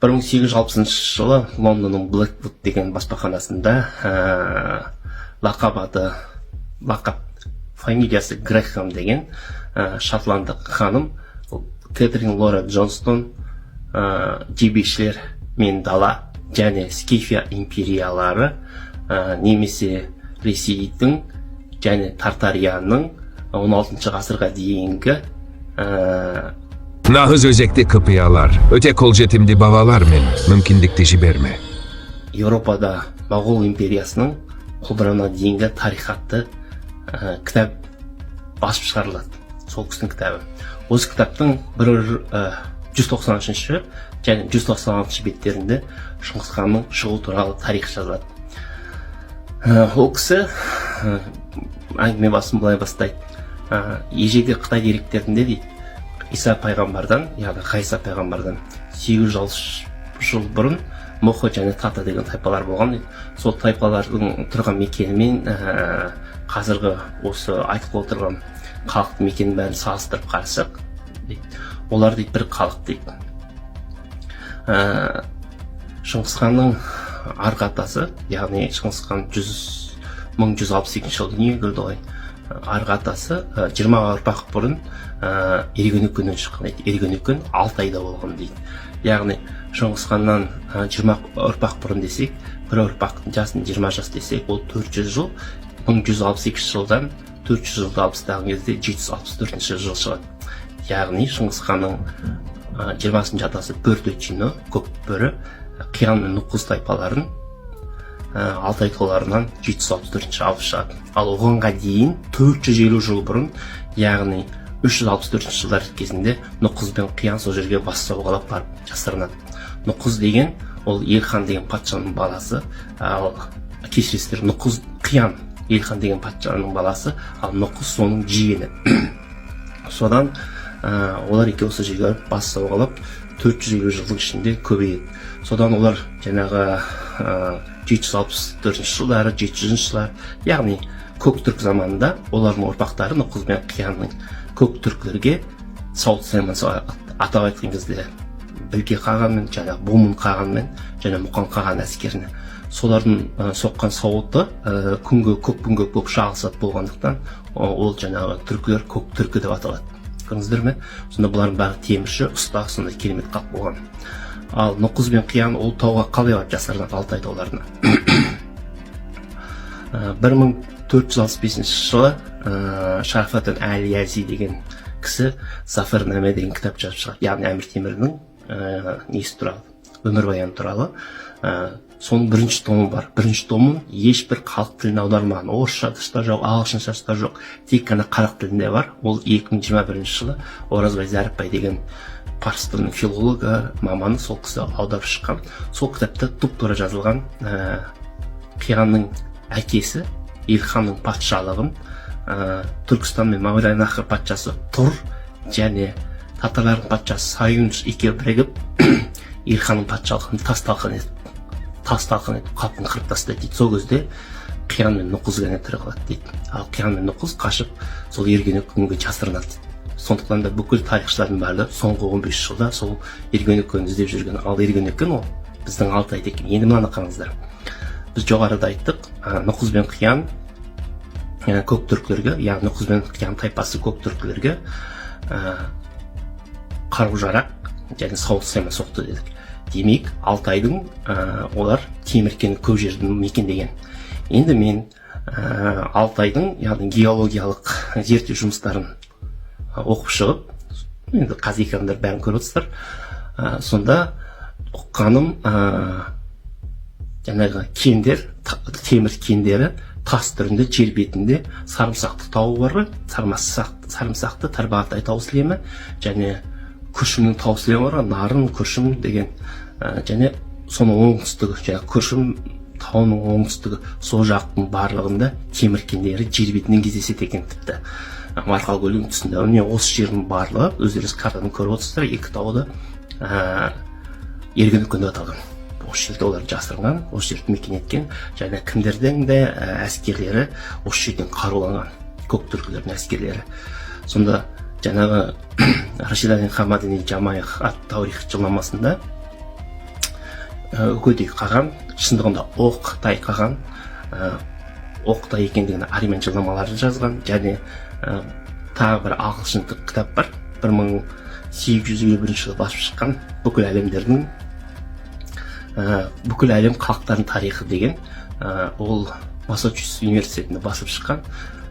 1860 жылы Лондонның Блэквуд деген баспаханасында лақап фамилиясы Грэхэм деген шотландық ханым Кэтрин Лора Джонстон жебешілер мен дала және Скифия империялары немесе Ресейдің және Тартарияның 16 ғасырға дейінгі Nahız özekli kıpıyalar, öte kol jetimdi bavalar men, mümkindikti жіберме. Еуропада Моғол империясының құлдырауына дейінгі тарих атты кітап басып шығарылады. Сол кісінің кітабы. Осы кітаптың 193 және 196 беттерінде Шыңғыс ханның шығу туралы тарих жазылады. Ол кісі әңгіме басын былай бастайды. Ежелгі Қытай деректерінде дейді, Иса пайғамбардан, яғни Қайса пайғамбардан 800 жыл бұрын Мохо және Тата деген тайпалар болған дейді. Сол тайпалардың тұрған мекенімен қазіргі осы айтып отырған халықтың мекенін бәрін салыстырып қарасақ, олар дейді бір халық дейді. Шыңғыс ханның арғы атасы, яғни Шыңғыс хан 1162 жылы дүниеге келді ғой. Арғы атасы 20 ұрпақ бұрын Ергенекөннен шыққан дейді. Ергенекөн Алтайда болған дейді. Яғни Шыңғыс ханнан 20 ұрпақ бұрын десек, бір ұрпақтың жасын 20 жас десек, ол 400 жыл, 1162 жылдан 400 жылды алпыстаған кезде 764 жыл шығады. Яғни Шыңғыс ханның 20 атасы Бөртөчино, көк бөрі, Қиян мен Нұқыз тайпаларын Алтай тауларынан 764 алып шығады. Ал оғанға дейін 450 жыл бұрын, яғни 364 жылдар кезінде Нұқыз бен Қиян сол жерге бас сауғалап барып жасырынады. Нұқыз деген ол Елхан деген патшаның баласы, ал кешіресіздер, Нұқыз Қиян Елхан деген патшаның баласы, ал Нұқыз соның жиені. Содан олар екеуі осы жерге бас сауғалап 450 жылдың ішінде көбейеді. Содан олар жаңағы 764 жылдары, 700 жылдар, яғни көк түрік заманында олардың ұрпақтары Нұқыз бен Қиянның көк түркілерге сауыт саймен атап айтқан кезде Білге қағанмен, жаңағы Бомын қағанмен және Мұқан қаған әскеріне солардың соққан сауыты көк шағылсат болғандықтан ол жаңағы түркілер көк түркі деп аталады. Көрдіңіздер ме? Сонда бұлардың бәрі темірші, ұста, сондай керемет қақ болған. Ал Нұқыз бен Қиян ол тауға қалай барып жасырынады, Алтай тауларына. 1465 жылы Шарафат әл-Язи деген кісі Зафарнаме деген кітап жазып шығады. Яғни Әмір Темірдің несі туралы, өмірбаяны туралы. Соның бірінші томы бар. Бірінші томын ешбір халық тіліне аударылмаған. Орысшада жоқ, ағылшыншада жоқ, тек қана қазақ тілінде бар. Ол 2021 жылы Оразбай Зәріпбай деген парсы тілінің филологы, маманы сол кісі аударып шыққан. Сол кітапта тұп-тура жазылған Қиянның әкесі Елханның патшалығын Түркістан мен Мауреннахр патшасы Тұр және татарлардың патшасы Сайюнш екеуі бірігіп Елханның патшалығын тас-талқан етіп халқын қырып тастайды дейді. Сол кезде Қиян мен Нұқыз ғана тірі қалады дейді. Ал Қиян мен Нұқыз қашып сол Ергенекөнге жасырынады дейді. Сондықтан да бүкіл тарихшылардың барлығы соңғы 15 жылда сол Ергенекөнді іздеп жүрген. Ал Ергенекен ол біздің Алтай екен. Енді мынаны қараңыздар. Біз жоғарыда айттық, Нұқыз бен Қиян көк түркілерге, яғни Нұқыз бен Қиян тайпасы көк түркілерге қару-жарақ және сауыт саймен соқты дедік. Демек, Алтайдың олар теміркені көп жерді мекендеген. Енді мен Алтайдың, яғни геологиялық зерттеу жұмыстарын оқып шығып, енді қазір екенімдер бәрін көріп отырсыздар. Сонда оққаным жаңағы кендер, темір кендері тас түрінде жер бетінде Сарымсақты тауы бар ғой, Сарымсақты Тарбағатай тау сілемі және Күршімнің тау сілемі бар, Нарын, Күршім деген және соның оңтүстігі, жаңағы Күршім тауының оңтүстігі, сол жақтың барлығында темір кендері жер бетінен кездеседі екен тіпті. Марқал көлінің тұсында. Міне осы жердің барлығы, өздеріңіз картадан көріп отырсыздар, екі тауды Ергенекен деп аталған. Осы жерде олар жасырынған, осы жерді мекен еткен, және кімдердің де әскерлері осы жерден қаруланған, көк түркілердің әскерлері. Сонда жаңағы Рашид ад-Дин Хамадани Жамайх ат-Таурих жылнамасында үгедей қалған, шындығында Оқтай қалған, Оқтай екендігін армян жылнамалары жазған, және тағы бір ағылшын кітап бар, 1851 жылы басып шыққан бүкіл әлем халықтардың тарихы деген, ол Массачусетс университетінде басып шыққан.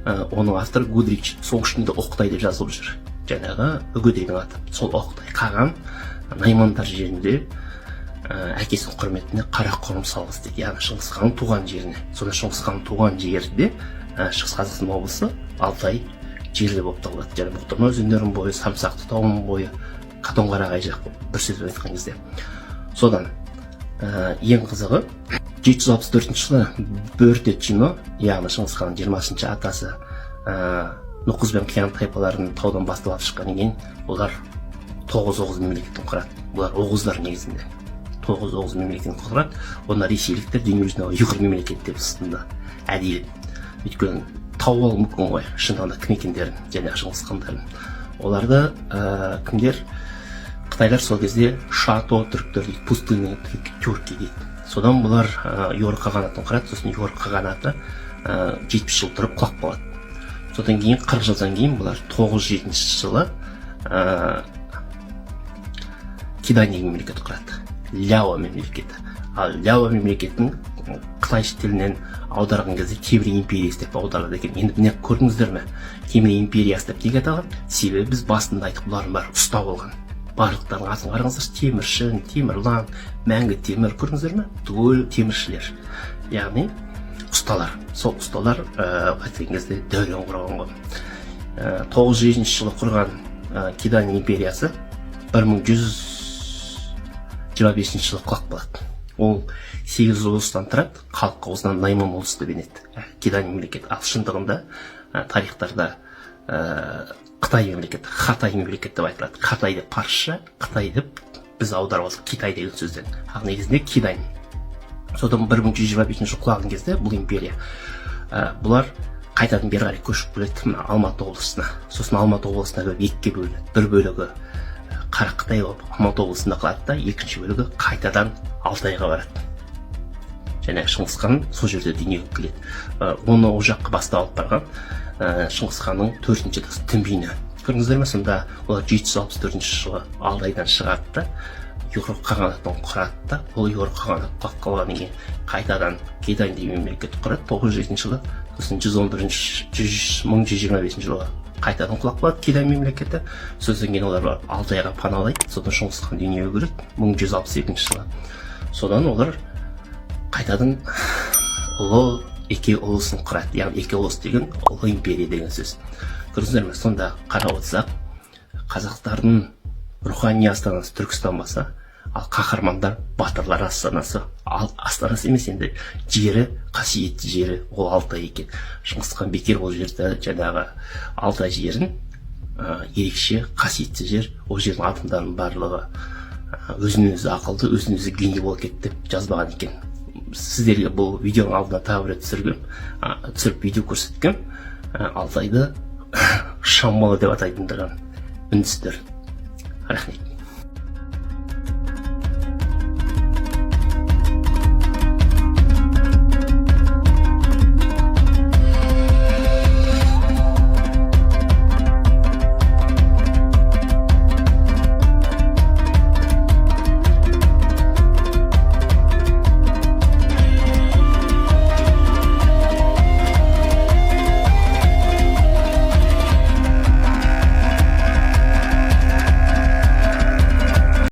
Оның авторы Гудрич, сол ішінде Оқтай деп жазылып жүр. Жаңағы үгедейдің аты. Сол Оқтай қаған Наймандар жерінде әкесінің құрметіне Қарақұрым салғызды, яғни Шыңғыс ханның туған жеріне. Сонда Шыңғыс ханның туған жерде Шығыс Қазақстан облысы Алтай жерде болып табылады. Және Бұқтырма өзендерінің бойы, Самсақты тауының бойы, Қатонқарағай жақ, бір сөзбен айтқан кезде. Содан ең қызығы 764 жылы Бөрте-Чино, яғни Шыңғыс ханның 20-шы атасы Нұқыз бен Қиян тайпаларының таудан басталып шыққаннан кейін олар 9 мемлекеттен құрады. Бұлар оғыздар негізінде. 9 мемлекеттен құрады. Onlar ресейліктер дүниежүзіне ұйғыр мемлекет деп ұсынды. Әдейі. Өйткені тауып алу мүмкін ғой, шындығында кім екендерін, және Шыңғыс хандарын. Оларды кімдер? Қытайлар сол кезде шато түріктер дейді, пустынный түркі дейді. Содан бұлар Йорық қағанатын құрады, сосын Йорық қағанаты 70 жыл тұрып құлап қалады. Содан кейін 40 жылдан кейін бұлар 907 жылы Кидани мемлекет құрады. Ляо мемлекеті. Ал Ляо мемлекетін Қытай тілінен аударған кезде Темір империясы деп аударылады екен. Енді міне көрдіңіздер ме? Темір империясы деп неге аталған? Себебі біз басында айтып, бұлардың бәрі ұста болған. Барлықтарының атын қараңыздар, Теміршін, Темірлан, Мәңгі Темір, көрдіңіздер ме? Түгел теміршілер. Яғни ұсталар. Сол ұсталар айтқан кезде дәурен құрған ғой. 907 жылы құрған Кидани империясы 1125 жылы құлап қалады. Ол 8 ұлыстан тұрады, халыққа осыдан Найман ұлысы деп енеді. Кидани мемлекеті. Ал шындығында тарихтарда Қытай мемлекеті, Хатай мемлекеті деп айтылады. Қытай деп парсша, Қытай деп біз аударып алдық Китай деген сөзден. Ал негізінде Кидани. Содан 1125 жылы құлаған кезде бұл империя, бұлар қайтадан бері қарай көшіп келеді Алматы облысына. Сосын Алматы облысына екіге бөлінеді. Бір бөлігі Қарақытай болып Алматы облысында қалады да, екінші бөлігі қайтадан Алтайға барады. Және Шыңғыс хан сол жерде дүниеге келеді. Оны ол жаққа бастап алып барған Шыңғыс ханның 4-ші атасы Тінбейні. Көрдіңіздер ме? Сонда олар 764 жылы Алтайдан шығады да, Йорық қағанатын құрады да, ол Йорық қағанат құлап қалғаннан кейін қайтадан Кидани мемлекет құрады 907 жылы. Сосын 1125 жылы қайтадан құлап қалады Кидани мемлекеті. Содан кейін олар Алтайға паналайды. Содан Шыңғыс хан дүниеге келеді 1162 жылы. Содан олар қайтадан ұлы екі ұлысын құрады. Яғни екі ұлыс деген ұлы империя деген сөз. Көрдіңіздер ме? Сонда қарап отырсақ, қазақтардың рухани астанасы Түркістан баса, ал қаһармандар батырлар астанасы, ал астанасы емес, енді жері, қасиетті жері ол Алтай екен. Шыңғыс хан бекер ол жерді, жаңағы Алтай жерін ерекше қасиетті жер, ол жердің адамдарының барлығы өзін-өзі ақылды, өзін-өзі гений болып кетті деп жазбаған екен. Сіздерге бұл видеоның алдына тағы бір түсіріп видео көрсеткем. Алтайды Шамбала деп атайтындырған үндістер. Рахмет.